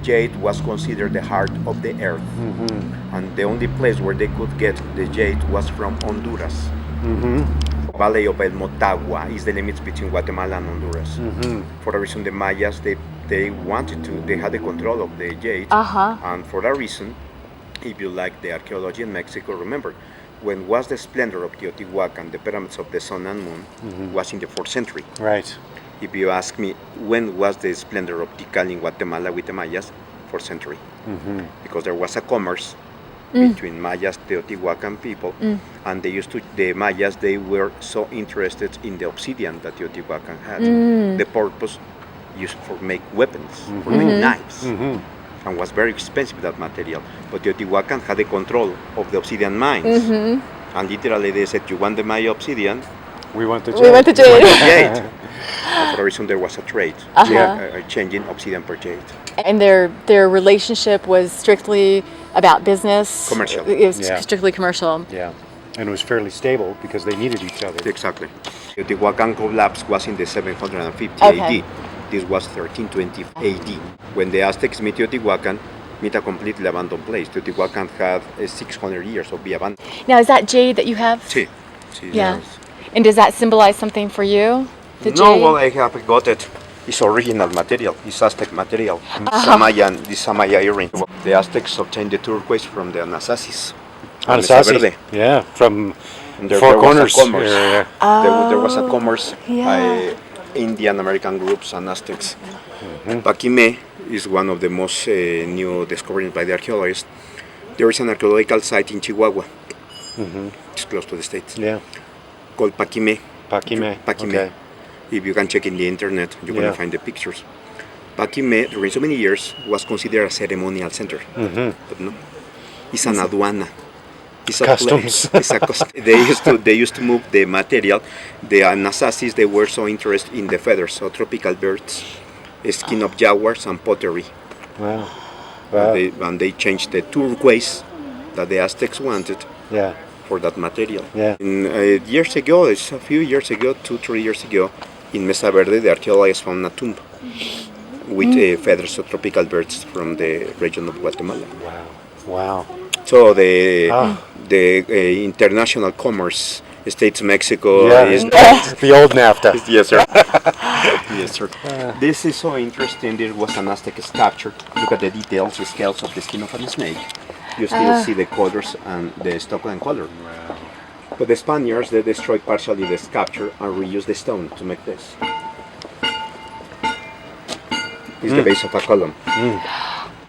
Jade was considered the heart of the earth, and the only place where they could get the jade was from Honduras. Valley of El Motagua is the limits between Guatemala and Honduras. For a reason, the Mayas they wanted to, they had the control of the jade, and for that reason, if you like the archaeology in Mexico, remember when was the splendor of Teotihuacan, the pyramids of the sun and moon, was in the 4th century. Right. If you ask me when was the splendor of Tikal in Guatemala with the Mayas, 4th century, because there was a commerce between Mayas, Teotihuacan people, and the Mayas, they were so interested in the obsidian that Teotihuacan had. The purpose used for make weapons, for make knives, and was very expensive, that material. But Teotihuacan had the control of the obsidian mines, and literally they said, "You want the Maya obsidian? We want the jade." We want the jade. Jade." And for a reason, there was a trade, changing obsidian per jade. And their relationship was strictly about business. Commercial. It was Yeah. strictly commercial. Yeah, and it was fairly stable because they needed each other. Exactly. Teotihuacan collapse was in the 750 Okay. AD. This was 1320 AD. When the Aztecs meet Teotihuacan, meet a completely abandoned place. Teotihuacan had 600 years of being abandoned. Now, is that jade that you have? Sí. Yeah. Yes. And does that symbolize something for you? The No, jade? well, I have got it. It's original material. It's Aztec material. This Samaya earring. The Aztecs obtained the turquoise from the Anasasis. Anasazi. Mesa Verde. Yeah, from And there Four was a Corners commerce. area. There was a commerce yeah. by Indian American groups and Aztecs. Paquime is one of the most new discoveries by the archaeologists. There is an archaeological site in Chihuahua. It's close to the States. Yeah, Called Paquime. Paquime. Paquime. Okay. If you can check in the internet, you're going Yeah. to find the pictures. Paquime, during so many years, was considered a ceremonial center. But no, it's an aduana. It's a Customs. It's a they used to move the material. The Anasasis, they were so interested in the feathers, so tropical birds, skin of jaguars, and pottery. Wow. Wow. And they changed the turquoise that the Aztecs wanted Yeah. for that material. Yeah. Years ago, it's a few years ago, 2-3 years ago, in Mesa Verde, the archaeologists found a tomb with feathers of tropical birds from the region of Guatemala. Wow. Wow. So the international commerce, States Mexico, Yeah. is The old NAFTA. yes, sir. Yes, sir. This is so interesting. There was an Aztec sculpture. Look at the details, the scales of the skin of a snake. You still see the colors and the Stockholm color. Wow. But the Spaniards, they destroyed partially the sculpture and reused the stone to make this. It's the base of a column.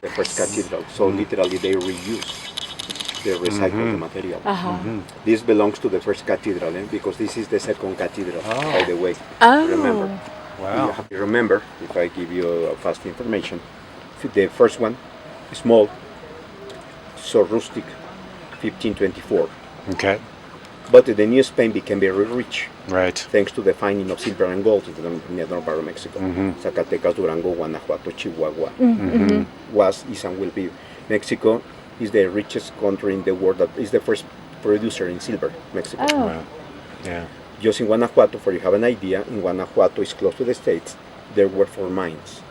The first cathedral. So literally they recycle the material. This belongs to the first cathedral, because this is the second cathedral, by the way. Remember. You Wow. have to remember, if I give you fast information, the first one, small, so rustic, 1524. Okay. But the New Spain became very rich, Right. thanks to the finding of silver and gold in the northern part of Mexico. Zacatecas, Durango, Guanajuato, Chihuahua is and will be. Mexico is the richest country in the world, that is the first producer in silver, Mexico. Wow. Yeah. Just in Guanajuato, for you have an idea, in Guanajuato is close to the States, there were 4 mines.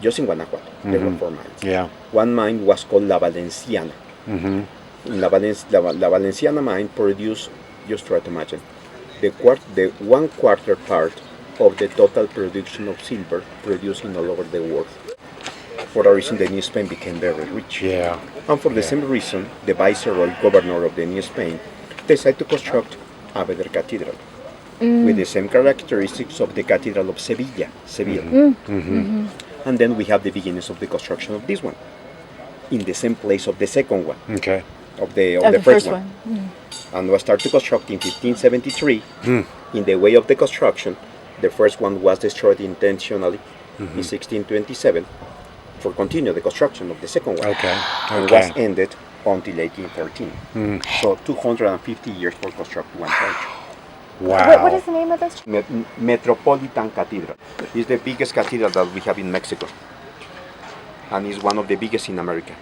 Just in Guanajuato, there were 4 mines. Yeah. One mine was called La Valenciana. La Valenciana mine produced, just try to imagine, the 1/4 part of the total production of silver produced in all over the world. For that reason, the New Spain became very rich. Yeah. And for the same reason, the viceroy governor of the New Spain decided to construct a better cathedral with the same characteristics of the Cathedral of Seville. And then we have the beginnings of the construction of this one in the same place of the second one, Okay. of the first one. And we started to construct in 1573. In the way of the construction, the first one was destroyed intentionally in 1627 for continue the construction of the second one. Okay. And was ended until 1813. So 250 years for constructing one church. Wow. What is the name of this? Metropolitan Cathedral. It's the biggest cathedral that we have in Mexico. And it's one of the biggest in America.